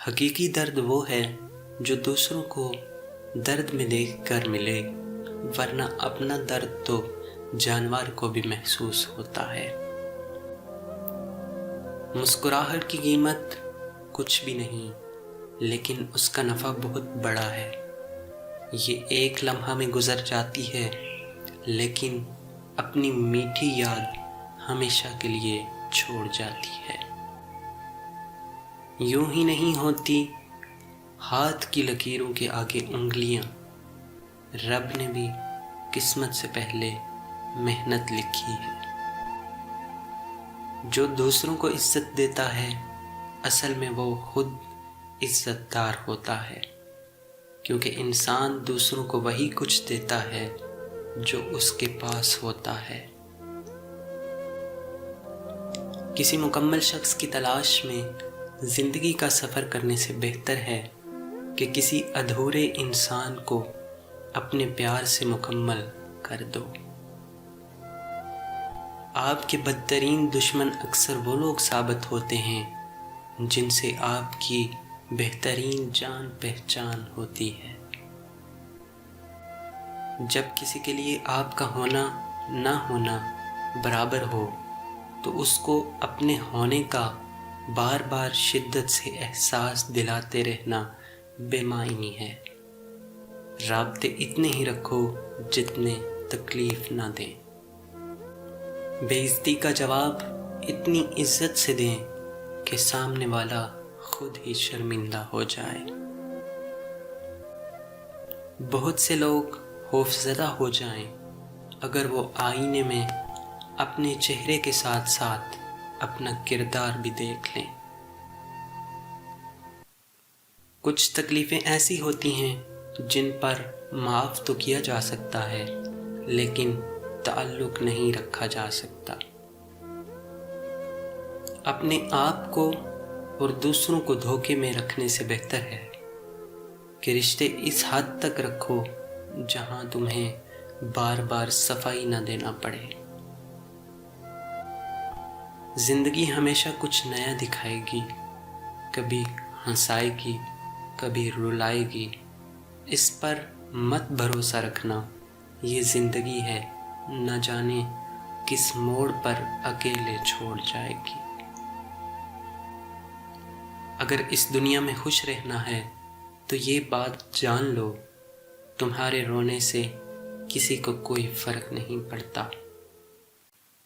حقیقی درد وہ ہے جو دوسروں کو درد میں دیکھ کر ملے، ورنہ اپنا درد تو جانور کو بھی محسوس ہوتا ہے۔ مسکراہٹ کی قیمت کچھ بھی نہیں، لیکن اس کا نفع بہت بڑا ہے۔ یہ ایک لمحہ میں گزر جاتی ہے، لیکن اپنی میٹھی یاد ہمیشہ کے لیے چھوڑ جاتی ہے۔ یوں ہی نہیں ہوتی ہاتھ کی لکیروں کے آگے انگلیاں، رب نے بھی قسمت سے پہلے محنت لکھی ہے۔ جو دوسروں کو عزت دیتا ہے، اصل میں وہ خود عزت دار ہوتا ہے، کیونکہ انسان دوسروں کو وہی کچھ دیتا ہے جو اس کے پاس ہوتا ہے۔ کسی مکمل شخص کی تلاش میں زندگی کا سفر کرنے سے بہتر ہے کہ کسی ادھورے انسان کو اپنے پیار سے مکمل کر دو۔ آپ کے بدترین دشمن اکثر وہ لوگ ثابت ہوتے ہیں جن سے آپ کی بہترین جان پہچان ہوتی ہے۔ جب کسی کے لیے آپ کا ہونا نہ ہونا برابر ہو تو اس کو اپنے ہونے کا بار بار شدت سے احساس دلاتے رہنا بے معنی ہے۔ رابطے اتنے ہی رکھو جتنے تکلیف نہ دیں۔ بے عزتی کا جواب اتنی عزت سے دیں کہ سامنے والا خود ہی شرمندہ ہو جائے۔ بہت سے لوگ خوفزدہ ہو جائیں اگر وہ آئینے میں اپنے چہرے کے ساتھ ساتھ اپنا کردار بھی دیکھ لیں۔ کچھ تکلیفیں ایسی ہوتی ہیں جن پر معاف تو کیا جا سکتا ہے، لیکن تعلق نہیں رکھا جا سکتا۔ اپنے آپ کو اور دوسروں کو دھوکے میں رکھنے سے بہتر ہے کہ رشتے اس حد تک رکھو جہاں تمہیں بار بار صفائی نہ دینا پڑے۔ زندگی ہمیشہ کچھ نیا دکھائے گی، کبھی ہنسائے گی، کبھی رلائے گی۔ اس پر مت بھروسہ رکھنا، یہ زندگی ہے، نہ جانے کس موڑ پر اکیلے چھوڑ جائے گی۔ اگر اس دنیا میں خوش رہنا ہے تو یہ بات جان لو، تمہارے رونے سے کسی کو کوئی فرق نہیں پڑتا۔